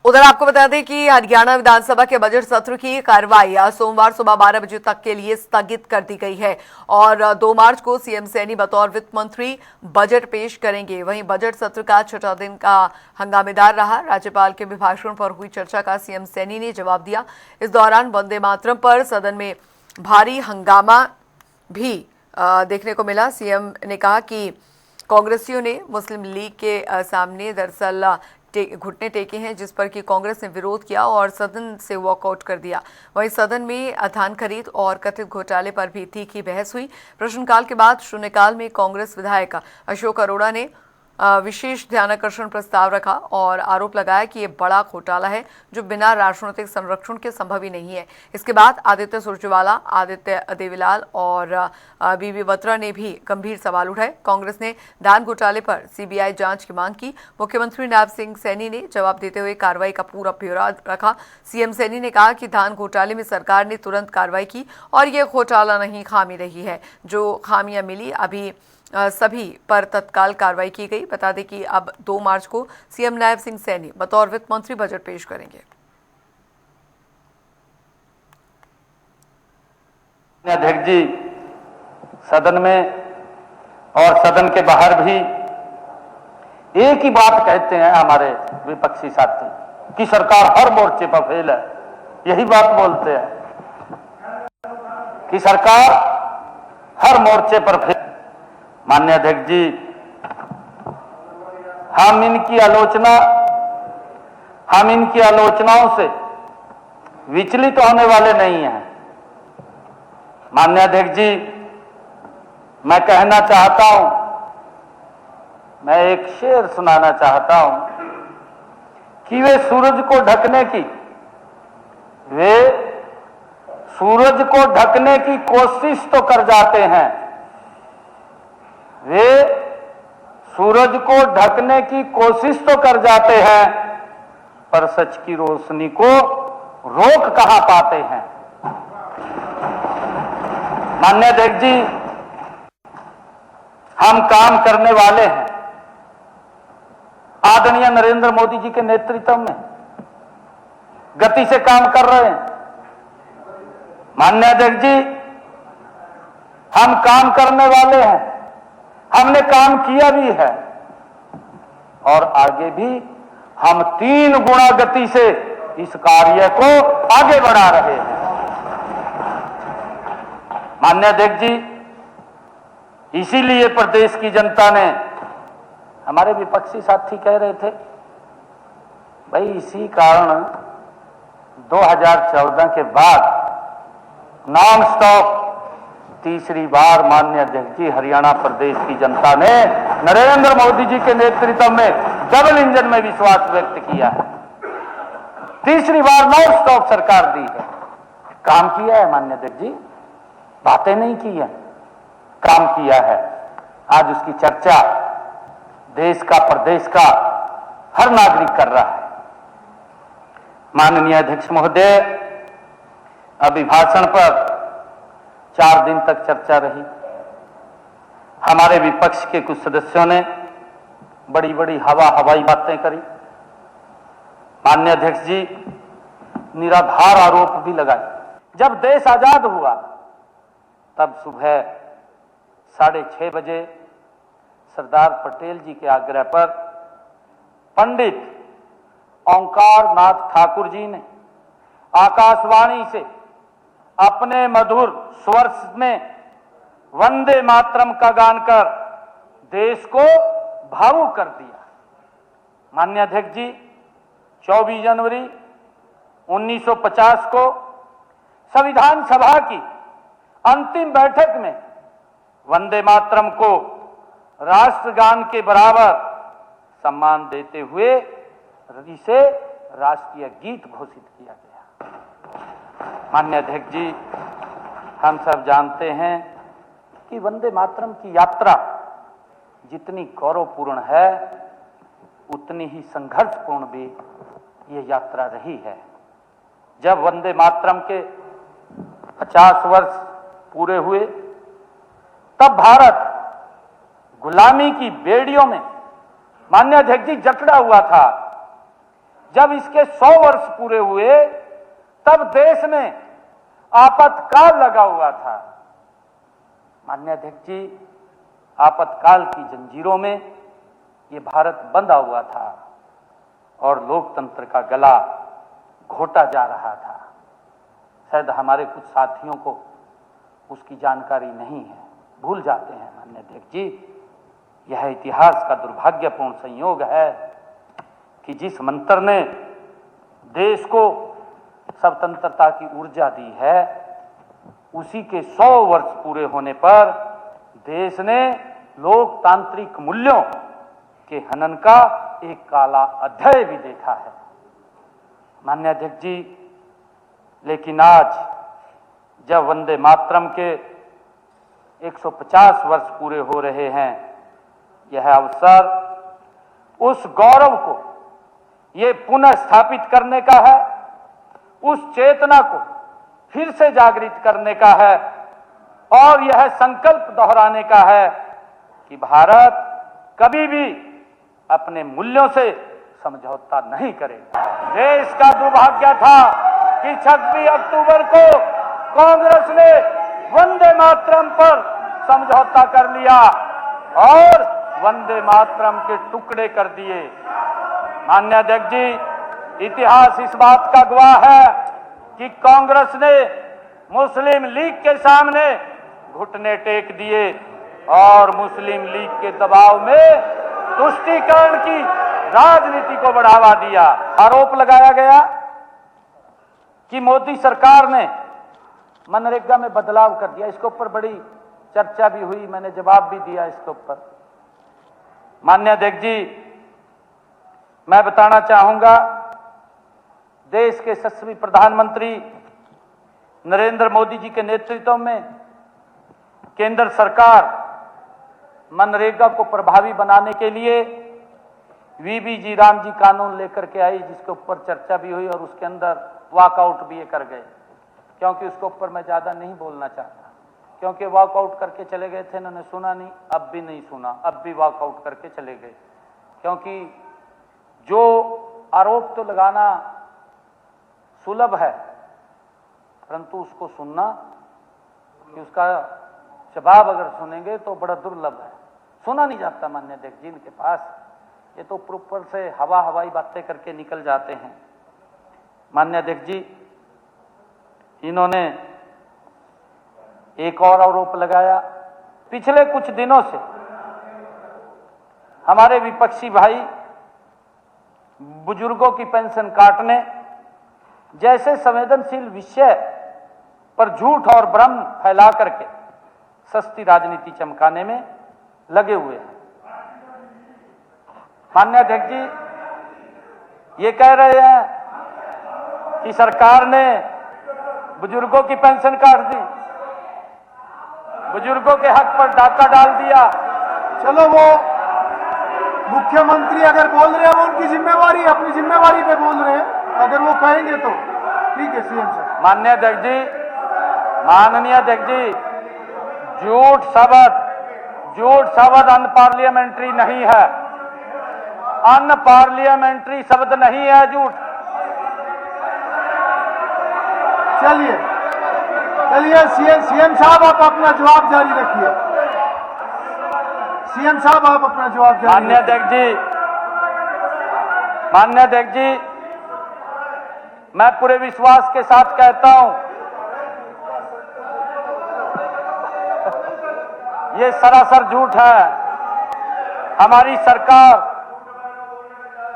उधर आपको बता दें कि हरियाणा विधानसभा के बजट सत्र की कार्रवाई सोमवार सुबह 12 बजे तक के लिए स्थगित कर दी गई है और 2 मार्च को सीएम सैनी बतौर वित्त मंत्री बजट पेश करेंगे। वहीं बजट सत्र का छठा दिन का हंगामेदार रहा। राज्यपाल के अभिभाषण पर हुई चर्चा का सीएम सैनी ने जवाब दिया। इस दौरान वंदे मातरम पर सदन में भारी हंगामा भी देखने को मिला। सीएम ने कहा कि कांग्रेसियों ने मुस्लिम लीग के सामने दरअसल घुटने टेके हैं, जिस पर कि कांग्रेस ने विरोध किया और सदन से वॉकआउट कर दिया। वहीं सदन में धान खरीद और कथित घोटाले पर भी तीखी बहस हुई। प्रश्नकाल के बाद शून्यकाल में कांग्रेस विधायक अशोक अरोड़ा ने विशेष ध्यानाकर्षण प्रस्ताव रखा और आरोप लगाया कि ये बड़ा घोटाला है जो बिना राजनीतिक संरक्षण के संभव ही नहीं है। इसके बाद आदित्य सुरजेवाला, आदित्य देवीलाल और बीबी बत्रा ने भी गंभीर सवाल उठाए। कांग्रेस ने धान घोटाले पर सीबीआई जांच की मांग की। मुख्यमंत्री नायब सिंह सैनी ने जवाब देते हुए कार्रवाई का पूरा ब्यौरा रखा। सीएम सैनी ने कहा कि धान घोटाले में सरकार ने तुरंत कार्रवाई की और ये घोटाला नहीं, खामी रही है। जो खामियां मिली अभी सभी पर तत्काल कार्रवाई की गई। बता दें कि अब 2 मार्च को सीएम नायब सिंह सैनी बतौर वित्त मंत्री बजट पेश करेंगे। अध्यक्ष जी सदन में और सदन के बाहर भी एक ही बात कहते हैं हमारे विपक्षी साथी कि सरकार हर मोर्चे पर फेल है। यही बात बोलते हैं कि सरकार हर मोर्चे पर फेल। माननीय अध्यक्ष जी, हम इनकी आलोचनाओं से विचलित होने वाले नहीं हैं। माननीय अध्यक्ष जी, मैं कहना चाहता हूं, मैं एक शेर सुनाना चाहता हूं कि वे सूरज को ढकने की कोशिश तो कर जाते हैं, वे सूरज को ढकने की कोशिश तो कर जाते हैं, पर सच की रोशनी को रोक कहां पाते हैं। माननीय अध्यक्ष जी, हम काम करने वाले हैं। आदरणीय नरेंद्र मोदी जी के नेतृत्व में गति से काम कर रहे हैं। माननीय अध्यक्ष जी, हम काम करने वाले हैं, हमने काम किया भी है और आगे भी हम 3 गुना गति से इस कार्य को आगे बढ़ा रहे हैं। माननीय अध्यक्ष जी, इसीलिए प्रदेश की जनता ने, हमारे विपक्षी साथी कह रहे थे भाई इसी कारण 2014 के बाद नॉन स्टॉप तीसरी बार माननीय अध्यक्ष जी हरियाणा प्रदेश की जनता ने नरेंद्र मोदी जी के नेतृत्व में डबल इंजन में विश्वास व्यक्त किया है। तीसरी बार नॉन स्टॉप सरकार दी है। काम किया है माननीय अध्यक्ष जी, बातें नहीं की है, काम किया है। आज उसकी चर्चा देश का, प्रदेश का हर नागरिक कर रहा है। माननीय अध्यक्ष महोदय, अभिभाषण पर 4 दिन तक चर्चा रही। हमारे विपक्ष के कुछ सदस्यों ने बड़ी बड़ी हवाई बातें करी। माननीय अध्यक्ष जी, निराधार आरोप भी लगाए। जब देश आजाद हुआ तब सुबह 6:30 बजे सरदार पटेल जी के आग्रह पर पंडित ओंकार नाथ ठाकुर जी ने आकाशवाणी से अपने मधुर स्वर में वंदे मातरम का गान कर देश को भावुक कर दिया। माननीय अध्यक्ष जी, 24 जनवरी 1950 को संविधान सभा की अंतिम बैठक में वंदे मातरम को राष्ट्रगान के बराबर सम्मान देते हुए इसे राष्ट्रीय गीत घोषित किया गया। माननीय अध्यक्ष जी, हम सब जानते हैं कि वंदे मातरम की यात्रा जितनी गौरवपूर्ण है उतनी ही संघर्षपूर्ण भी ये यात्रा रही है। जब वंदे मातरम के 50 वर्ष पूरे हुए तब भारत गुलामी की बेड़ियों में माननीय अध्यक्ष जी जकड़ा हुआ था। जब इसके 100 वर्ष पूरे हुए तब देश में आपातकाल लगा हुआ था। माननीय अध्यक्ष जी, आपातकाल की जंजीरों में ये भारत बंधा हुआ था और लोकतंत्र का गला घोटा जा रहा था। शायद हमारे कुछ साथियों को उसकी जानकारी नहीं है, भूल जाते हैं। माननीय अध्यक्ष जी, यह इतिहास का दुर्भाग्यपूर्ण संयोग है कि जिस मंत्र ने देश को स्वतंत्रता की ऊर्जा दी है, उसी के 100 वर्ष पूरे होने पर देश ने लोकतांत्रिक मूल्यों के हनन का एक काला अध्याय भी देखा है। माननीय अध्यक्ष जी, लेकिन आज जब वंदे मातरम के 150 वर्ष पूरे हो रहे हैं, यह अवसर उस गौरव को ये पुनः स्थापित करने का है, उस चेतना को फिर से जागृत करने का है और यह संकल्प दोहराने का है कि भारत कभी भी अपने मूल्यों से समझौता नहीं करेगा। देश का दुर्भाग्य था कि 26 अक्टूबर को कांग्रेस ने वंदे मातरम पर समझौता कर लिया और वंदे मातरम के टुकड़े कर दिए। माननीय अध्यक्ष जी, इतिहास इस बात का गवाह है कि कांग्रेस ने मुस्लिम लीग के सामने घुटने टेक दिए और मुस्लिम लीग के दबाव में तुष्टीकरण की राजनीति को बढ़ावा दिया। आरोप लगाया गया कि मोदी सरकार ने मनरेगा में बदलाव कर दिया। इसके ऊपर बड़ी चर्चा भी हुई, मैंने जवाब भी दिया इसके ऊपर। माननीय अध्यक्ष जी, मैं बताना चाहूंगा, देश के यशस्वी प्रधानमंत्री नरेंद्र मोदी जी के नेतृत्व में केंद्र सरकार मनरेगा को प्रभावी बनाने के लिए वीबीजी रामजी कानून लेकर के आई, जिसके ऊपर चर्चा भी हुई और उसके अंदर वॉकआउट भी ये कर गए। क्योंकि उसके ऊपर मैं ज्यादा नहीं बोलना चाहता, क्योंकि वॉकआउट करके चले गए थे, इन्होंने सुना नहीं, अब भी नहीं सुना, अब भी वॉकआउट करके चले गए। क्योंकि जो आरोप तो लगाना सुलभ है, परंतु उसको सुनना, कि उसका जवाब अगर सुनेंगे तो बड़ा दुर्लभ है, सुना नहीं जाता। माननीय अध्यक्ष जी, इनके पास ये तो ऊपर से हवाई बातें करके निकल जाते हैं। माननीय अध्यक्ष जी, इन्होंने एक और आरोप लगाया। पिछले कुछ दिनों से हमारे विपक्षी भाई बुजुर्गों की पेंशन काटने जैसे संवेदनशील विषय पर झूठ और भ्रम फैला करके सस्ती राजनीति चमकाने में लगे हुए हैं। माननीय अध्यक्ष जी, ये कह रहे हैं कि सरकार ने बुजुर्गों की पेंशन काट दी, बुजुर्गों के हक पर डाका डाल दिया। चलो, वो मुख्यमंत्री अगर बोल रहे हैं वो उनकी जिम्मेवारी, अपनी जिम्मेवारी पे बोल रहे हैं, अगर वो कहेंगे तो ठीक है। सीएम साहब। माननीय अध्यक्ष जी, झूठ शब्द अनपार्लियामेंट्री नहीं है, अनपार्लियामेंट्री शब्द नहीं है झूठ। चलिए सीएम साहब, आप अपना जवाब जारी रखिए। सीएम साहब, आप अपना जवाब जारी माननीय अध्यक्ष जी, मैं पूरे विश्वास के साथ कहता हूं, ये सरासर झूठ है। हमारी सरकार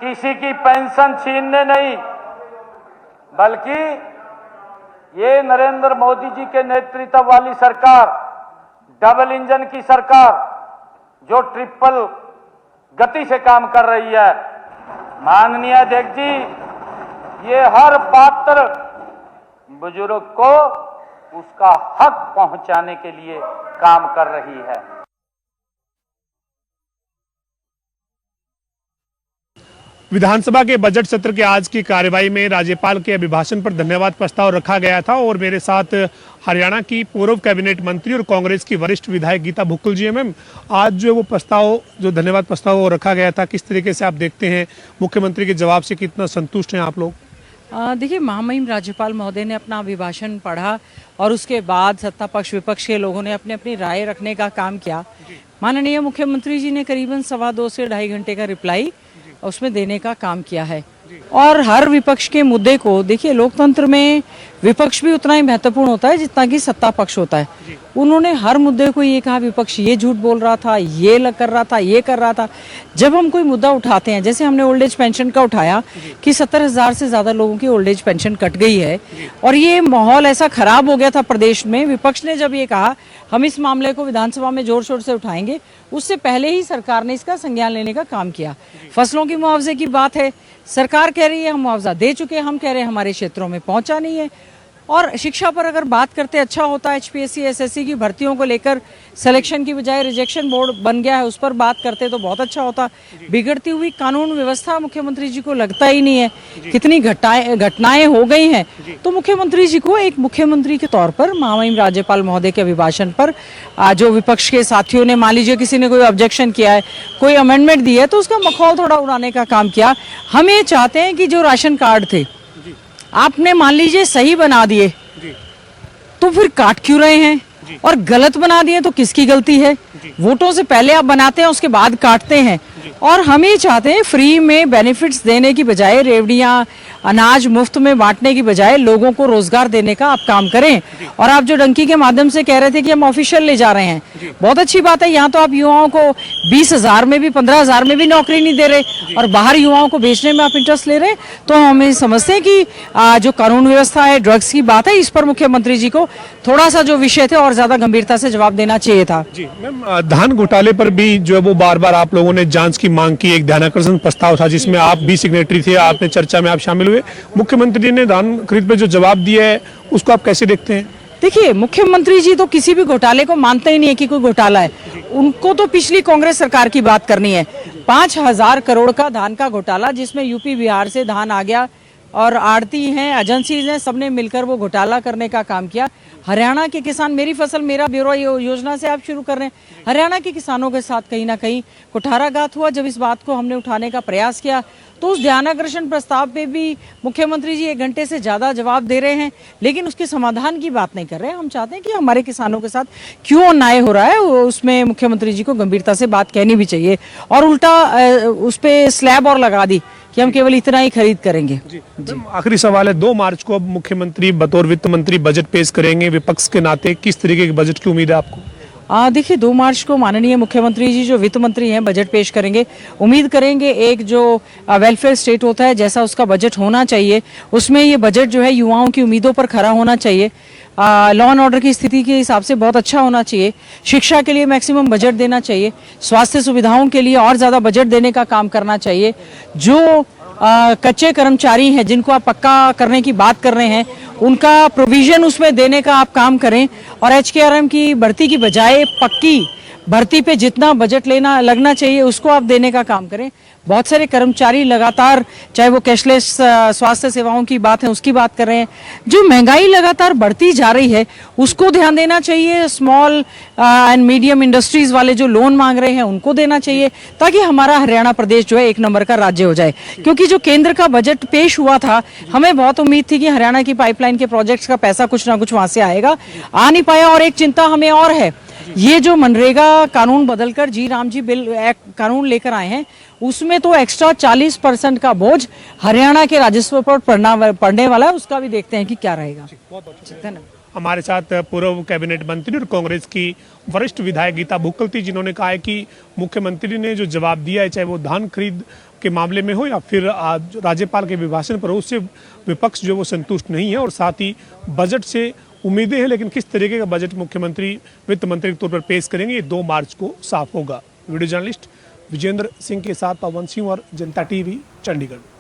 किसी की पेंशन छीनने नहीं, बल्कि ये नरेंद्र मोदी जी के नेतृत्व वाली सरकार, डबल इंजन की सरकार, जो ट्रिपल गति से काम कर रही है। माननीय अध्यक्ष जी, ये हर पात्र बुजुर्ग को उसका हक पहुंचाने के लिए काम कर रही है। विधानसभा के बजट सत्र के आज की कार्यवाही में राज्यपाल के अभिभाषण पर धन्यवाद प्रस्ताव रखा गया था और मेरे साथ हरियाणा की पूर्व कैबिनेट मंत्री और कांग्रेस की वरिष्ठ विधायक गीता भुक्कल जी हैं। मैम, आज जो वो प्रस्ताव, जो धन्यवाद प्रस्ताव वो रखा गया था, किस तरीके से आप देखते हैं? मुख्यमंत्री के जवाब से कितना संतुष्ट हैं आप लोग? देखिए, महामहिम राज्यपाल महोदय ने अपना अभिभाषण पढ़ा और उसके बाद सत्ता पक्ष विपक्ष के लोगों ने अपनी अपनी राय रखने का काम किया। माननीय मुख्यमंत्री जी ने करीबन 2.25 से 2.5 घंटे का रिप्लाई उसमें देने का काम किया है और हर विपक्ष के मुद्दे को, देखिए लोकतंत्र में विपक्ष भी उतना ही महत्वपूर्ण होता है जितना कि सत्ता पक्ष होता है। उन्होंने हर मुद्दे को ये कहा, विपक्ष ये झूठ बोल रहा था, ये कर रहा था, ये कर रहा था। जब हम कोई मुद्दा उठाते हैं, जैसे हमने ओल्ड एज पेंशन का उठाया कि 70,000 से ज्यादा लोगों की ओल्ड एज पेंशन कट गई है और ये माहौल ऐसा खराब हो गया था प्रदेश में। विपक्ष ने जब ये कहा हम इस मामले को विधानसभा में जोर शोर से उठाएंगे, उससे पहले ही सरकार ने इसका संज्ञान लेने का काम किया। फसलों की मुआवजे की बात है, सरकार कह रही है हम मुआवजा दे चुके हैं, हम कह रहे हैं हमारे क्षेत्रों में पहुंचा नहीं है। और शिक्षा पर अगर बात करते, अच्छा होता है HPSC SSC की भर्तियों को लेकर सिलेक्शन की बजाय रिजेक्शन बोर्ड बन गया है, उस पर बात करते तो बहुत अच्छा होता। बिगड़ती हुई कानून व्यवस्था मुख्यमंत्री जी को लगता ही नहीं है, कितनी घटनाएं हो गई हैं। तो मुख्यमंत्री जी को एक मुख्यमंत्री के तौर पर महामहिम राज्यपाल महोदय के अभिभाषण पर जो विपक्ष के साथियों ने, मान लीजिए किसी ने कोई ऑब्जेक्शन किया है, कोई अमेंडमेंट दी है, तो उसका मखौल थोड़ा उड़ाने का काम किया। हम ये चाहते हैं कि जो राशन कार्ड थे आपने मान लीजिए सही बना दिए तो फिर काट क्यों रहे हैं, और गलत बना दिए तो किसकी गलती है? वोटों से पहले आप बनाते हैं, उसके बाद काटते हैं। और हम ये चाहते हैं फ्री में बेनिफिट्स देने की बजाय, रेवड़ियां अनाज मुफ्त में बांटने की बजाय लोगों को रोजगार देने का आप काम करें। और आप जो डंकी के माध्यम से कह रहे थे कि हम ऑफिशियल ले जा रहे हैं, बहुत अच्छी बात है। यहाँ तो आप युवाओं को 20,000 में भी 15,000 में भी नौकरी नहीं दे रहे और बाहर युवाओं को भेजने में आप इंटरेस्ट ले रहे हैं। तो हम ये समझते हैं कि जो कानून व्यवस्था है, ड्रग्स की बात है, इस पर मुख्यमंत्री जी को थोड़ा सा जो विषय थे और ज्यादा गंभीरता से जवाब देना चाहिए था। जी मैम, धान घोटाले पर भी जो है वो बार बार आप लोगों ने जांच की मांग की। एक ध्यानाकर्षण प्रस्ताव था जिसमें आप भी सिग्नेटरी थे, आपने चर्चा में आप शामिल हुए। मुख्यमंत्री ने धान खरीद पर जो जवाब दिया है उसको आप कैसे देखते हैं? देखिए, मुख्यमंत्री जी तो किसी भी घोटाले को मानते ही नहीं है कि कोई घोटाला है। उनको तो पिछली कांग्रेस सरकार की बात करनी है। 5,000 करोड़ का धान का घोटाला, जिसमें यूपी बिहार से धान आ गया और आड़ती हैं, एजेंसीज हैं, सबने मिलकर वो घोटाला करने का काम किया। हरियाणा के किसान, मेरी फसल मेरा ब्यूरो योजना से आप शुरू कर रहे हैं, हरियाणा के किसानों के साथ कहीं ना कहीं कुठाराघात हुआ। जब इस बात को हमने उठाने का प्रयास किया तो उस ध्यानाकर्षण प्रस्ताव पे भी मुख्यमंत्री जी 1 घंटे से ज्यादा जवाब दे रहे हैं, लेकिन उसके समाधान की बात नहीं कर रहे हैं। हम चाहते हैं कि हमारे किसानों के साथ क्यों अन्याय हो रहा है, उसमें मुख्यमंत्री जी को गंभीरता से बात कहनी भी चाहिए। और उल्टा उस पर स्लैब और लगा दी कि हम केवल इतना ही खरीद करेंगे। आखिरी सवाल है, 2 मार्च को अब मुख्यमंत्री बतौर वित्त मंत्री बजट पेश करेंगे। विपक्ष के नाते किस तरीके के बजट की उम्मीद है आपको? देखिए, 2 मार्च को माननीय मुख्यमंत्री जी जो वित्त मंत्री हैं बजट पेश करेंगे। उम्मीद करेंगे एक जो वेलफेयर स्टेट होता है, जैसा उसका बजट होना चाहिए, उसमें ये बजट जो है युवाओं की उम्मीदों पर खरा होना चाहिए। लॉ एंड ऑर्डर की स्थिति के हिसाब से बहुत अच्छा होना चाहिए। शिक्षा के लिए मैक्सिमम बजट देना चाहिए। स्वास्थ्य सुविधाओं के लिए और ज्यादा बजट देने का काम करना चाहिए। जो कच्चे कर्मचारी हैं, जिनको आप पक्का करने की बात कर रहे हैं, उनका प्रोविजन उसमें देने का आप काम करें। और HKRM की भर्ती की बजाय पक्की भर्ती पे जितना बजट लगना चाहिए उसको आप देने का काम करें। बहुत सारे कर्मचारी लगातार, चाहे वो कैशलेस स्वास्थ्य सेवाओं की बात है उसकी बात कर रहे हैं, जो महंगाई लगातार बढ़ती जा रही है उसको ध्यान देना चाहिए। स्मॉल एंड मीडियम इंडस्ट्रीज वाले जो लोन मांग रहे हैं उनको देना चाहिए, ताकि हमारा हरियाणा प्रदेश जो है 1 नंबर का राज्य हो जाए। क्योंकि जो केंद्र का बजट पेश हुआ था, हमें बहुत उम्मीद थी कि हरियाणा की पाइपलाइन के प्रोजेक्ट्स का पैसा कुछ ना कुछ वहां से आएगा, आ नहीं पाया। और एक चिंता हमें और है, ये जो मनरेगा कानून बदलकर जी राम जी बिल एक्ट कानून लेकर आए हैं, उसमें तो एक्स्ट्रा 40% का बोझ हरियाणा के राजस्व पर पड़ने वाला है। उसका भी देखते हैं कि क्या रहेगा। धन्यवाद। हमारे साथ पूर्व कैबिनेट मंत्री और कांग्रेस की वरिष्ठ विधायक गीता भुक्कल थी, जिन्होंने कहा है कि मुख्यमंत्री ने जो जवाब दिया है, चाहे वो धान खरीद के मामले में हो या फिर राज्यपाल के अभिभाषण पर हो, उससे विपक्ष जो वो संतुष्ट नहीं है। और साथ ही बजट से उम्मीदें हैं, लेकिन किस तरीके का बजट मुख्यमंत्री वित्त मंत्री के तौर पर पेश करेंगे ये 2 मार्च को साफ होगा। वीडियो जर्नलिस्ट विजेंद्र सिंह के साथ पवन सिंह और जनता टीवी, चंडीगढ़।